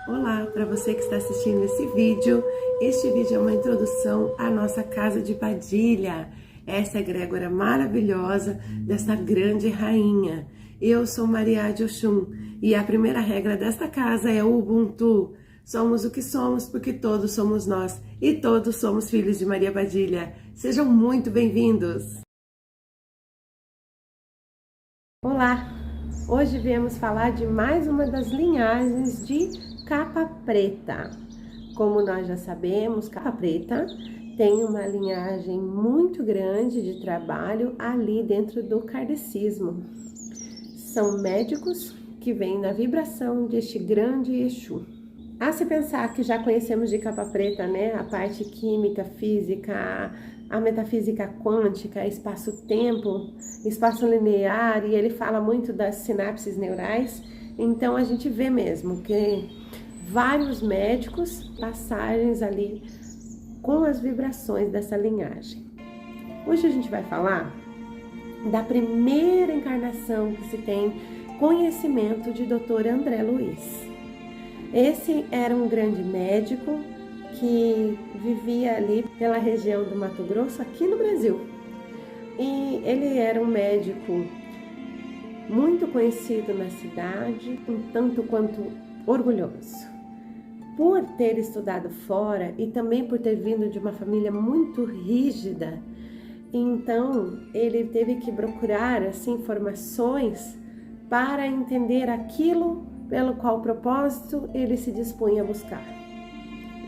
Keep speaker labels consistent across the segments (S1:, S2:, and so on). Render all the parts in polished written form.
S1: Olá, para você que está assistindo esse vídeo. Este vídeo é uma introdução à nossa casa de Padilha. Essa egrégora maravilhosa desta grande rainha. Eu sou Maria de Oxum e a primeira regra desta casa é o Ubuntu. Somos o que somos porque todos somos nós e todos somos filhos de Maria Padilha. Sejam muito bem-vindos! Olá! Hoje viemos falar de mais uma das linhagens de capa preta. Como nós já sabemos, capa preta tem uma linhagem muito grande de trabalho ali dentro do kardecismo. São médicos que vêm na vibração deste grande Exu. A se pensar que já conhecemos de capa preta, né? A parte química, física, a metafísica quântica, espaço-tempo, espaço linear, e ele fala muito das sinapses neurais. Então a gente vê mesmo que vários médicos, passagens ali com as vibrações dessa linhagem. Hoje a gente vai falar da primeira encarnação que se tem conhecimento de Dr. André Luiz. Esse era um grande médico que vivia ali pela região do Mato Grosso, aqui no Brasil. E ele era um médico muito conhecido na cidade, um tanto quanto orgulhoso. Por ter estudado fora e também por ter vindo de uma família muito rígida, então ele teve que procurar assim, informações para entender aquilo pelo qual propósito ele se dispunha a buscar.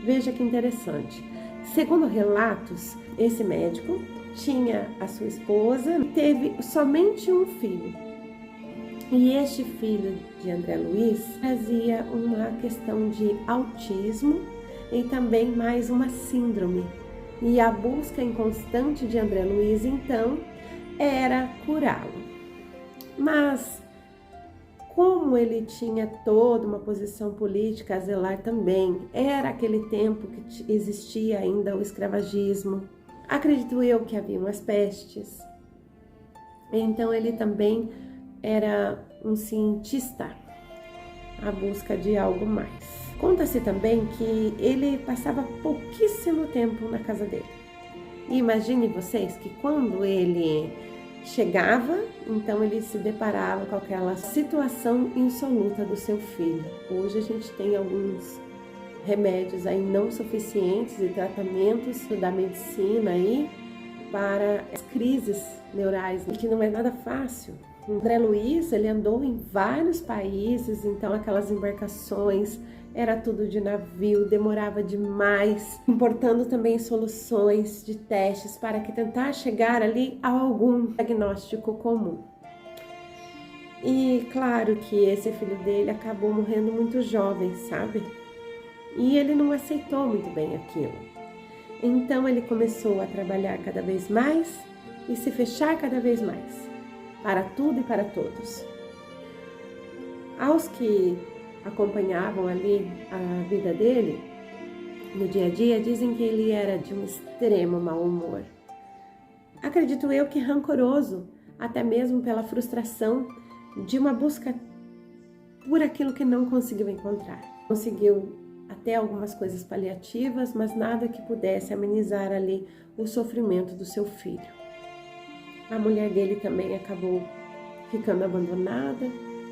S1: Veja que interessante. Segundo relatos, esse médico tinha a sua esposa e teve somente um filho. E este filho de André Luiz trazia uma questão de autismo e também mais uma síndrome. E a busca inconstante de André Luiz, então, era curá-lo. Mas como ele tinha toda uma posição política a zelar também, era aquele tempo que existia ainda o escravagismo, acredito eu que haviam as pestes, então ele também era um cientista à busca de algo mais. Conta-se também que ele passava pouquíssimo tempo na casa dele. E imagine vocês que quando ele chegava, então ele se deparava com aquela situação insoluta do seu filho. Hoje a gente tem alguns remédios aí não suficientes e tratamentos da medicina aí para as crises neurais, que não é nada fácil. André Luiz, ele andou em vários países, então aquelas embarcações era tudo de navio, demorava demais, importando também soluções de testes para que tentar chegar ali a algum diagnóstico comum. E claro que esse filho dele acabou morrendo muito jovem, sabe? E ele não aceitou muito bem aquilo. Então ele começou a trabalhar cada vez mais e se fechar cada vez mais, para tudo e para todos. Aos que acompanhavam ali a vida dele, no dia a dia, dizem que ele era de um extremo mau humor. Acredito eu que rancoroso, até mesmo pela frustração de uma busca por aquilo que não conseguiu encontrar. Conseguiu até algumas coisas paliativas, mas nada que pudesse amenizar ali o sofrimento do seu filho. A mulher dele também acabou ficando abandonada,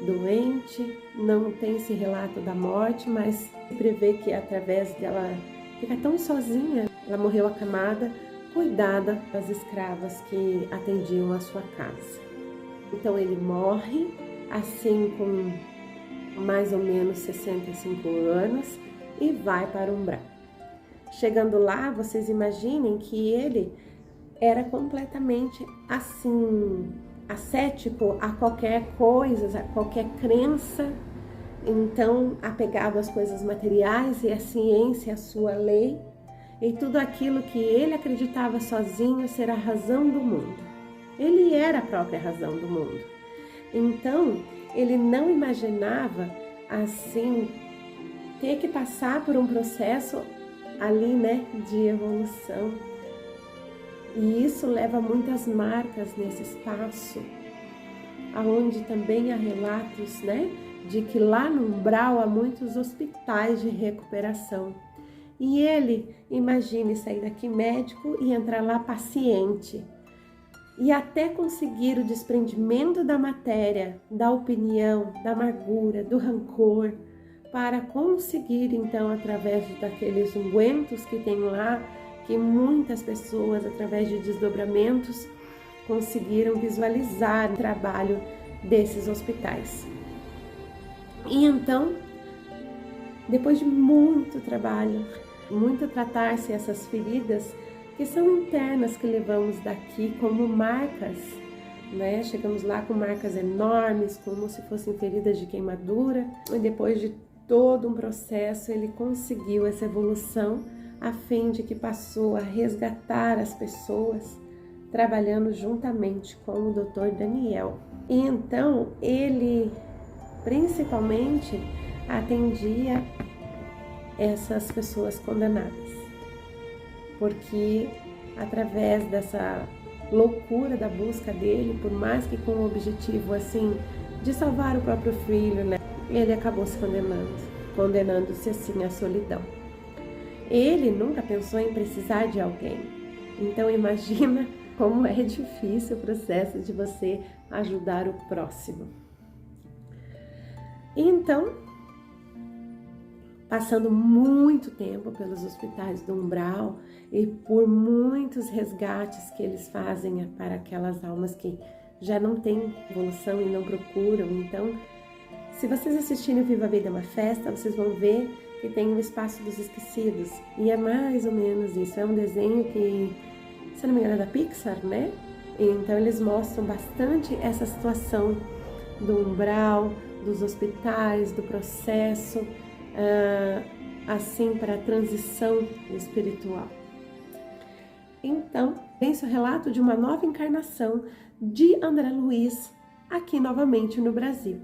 S1: doente, não tem esse relato da morte, mas se prevê que através dela ficar tão sozinha, ela morreu acamada, cuidada das escravas que atendiam a sua casa. Então ele morre, assim com mais ou menos 65 anos, e vai para o umbral. Chegando lá, vocês imaginem que ele era completamente assim, ascético a qualquer coisa, a qualquer crença, então apegado às coisas materiais e à ciência, à sua lei, e tudo aquilo que ele acreditava sozinho ser a razão do mundo. Ele era a própria razão do mundo. Então, ele não imaginava assim ter que passar por um processo ali, né, de evolução. E isso leva muitas marcas nesse espaço, aonde também há relatos, né, de que lá no Umbral há muitos hospitais de recuperação. E ele, imagine sair daqui médico e entrar lá paciente. E até conseguir o desprendimento da matéria, da opinião, da amargura, do rancor, para conseguir então, através daqueles ungüentos que tem lá, que muitas pessoas, através de desdobramentos, conseguiram visualizar o trabalho desses hospitais. E então, depois de muito trabalho, muito tratar-se essas feridas que são internas que levamos daqui como marcas, né? Chegamos lá com marcas enormes, como se fossem feridas de queimadura, e depois de todo um processo ele conseguiu essa evolução a fim de que passou a resgatar as pessoas trabalhando juntamente com o Dr. Daniel. E então ele principalmente atendia essas pessoas condenadas, porque através dessa loucura da busca dele, por mais que com o objetivo assim de salvar o próprio filho, né, ele acabou se condenando-se assim à solidão. Ele nunca pensou em precisar de alguém. Então imagina como é difícil o processo de você ajudar o próximo. E então, passando muito tempo pelos hospitais do Umbral e por muitos resgates que eles fazem para aquelas almas que já não têm evolução e não procuram. Então, se vocês assistirem o Viva a Vida é uma Festa, vocês vão ver que tem o Espaço dos Esquecidos. E é mais ou menos isso. É um desenho que, se não me engano, é da Pixar, né? Então, eles mostram bastante essa situação do umbral, dos hospitais, do processo, assim, para a transição espiritual. Então, esse é o relato de uma nova encarnação de André Luiz aqui novamente no Brasil.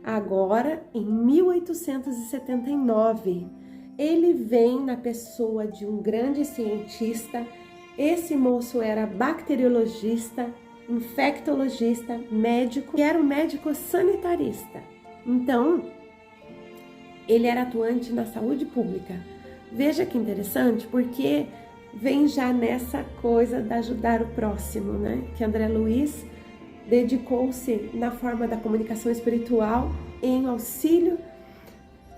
S1: Agora, em 1879, ele vem na pessoa de um grande cientista. Esse moço era bacteriologista, infectologista, médico, e era um médico sanitarista. Então, ele era atuante na saúde pública. Veja que interessante, porque vem já nessa coisa de ajudar o próximo, né? Que André Luiz dedicou-se na forma da comunicação espiritual em auxílio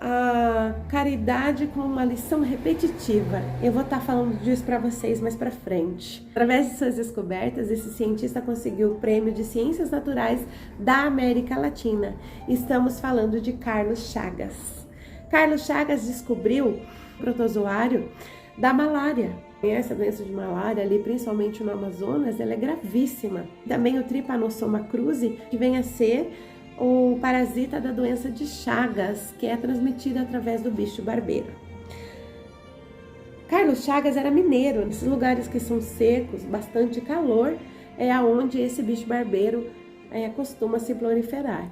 S1: à caridade com uma lição repetitiva. Eu vou estar falando disso para vocês mais para frente. Através de suas descobertas, esse cientista conseguiu o Prêmio de Ciências Naturais da América Latina. Estamos falando de Carlos Chagas. Carlos Chagas descobriu o protozoário da malária. Essa doença de malária ali, principalmente no Amazonas, ela é gravíssima. Também o Trypanosoma cruzi, que vem a ser o parasita da doença de Chagas, que é transmitida através do bicho barbeiro. Carlos Chagas era mineiro. Nesses lugares que são secos, bastante calor, é aonde esse bicho barbeiro costuma se proliferar.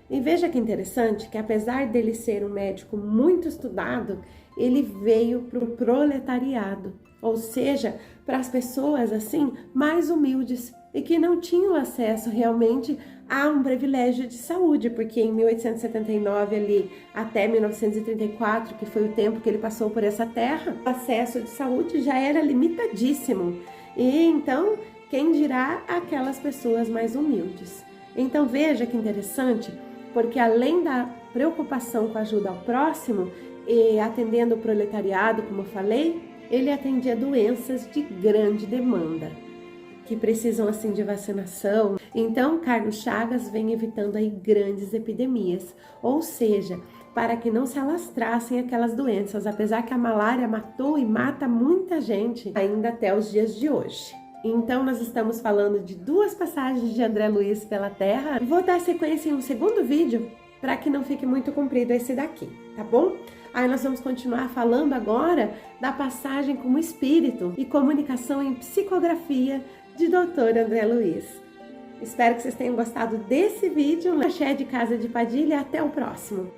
S1: E veja que interessante que, apesar dele ser um médico muito estudado, ele veio para o proletariado, ou seja, para as pessoas assim mais humildes e que não tinham acesso realmente a um privilégio de saúde, porque em 1879 ali até 1934, que foi o tempo que ele passou por essa terra, o acesso de saúde já era limitadíssimo. E então, quem dirá aquelas pessoas mais humildes? Então veja que interessante, porque além da preocupação com a ajuda ao próximo e atendendo o proletariado, como eu falei, ele atendia doenças de grande demanda, que precisam assim de vacinação. Então, Carlos Chagas vem evitando aí grandes epidemias, ou seja, para que não se alastrassem aquelas doenças, apesar que a malária matou e mata muita gente ainda até os dias de hoje. Então, nós estamos falando de duas passagens de André Luiz pela Terra. Vou dar sequência em um segundo vídeo, para que não fique muito comprido esse daqui, tá bom? Aí nós vamos continuar falando agora da passagem como espírito e comunicação em psicografia de Dr. André Luiz. Espero que vocês tenham gostado desse vídeo. Um axé de Casa de Padilha. Até o próximo!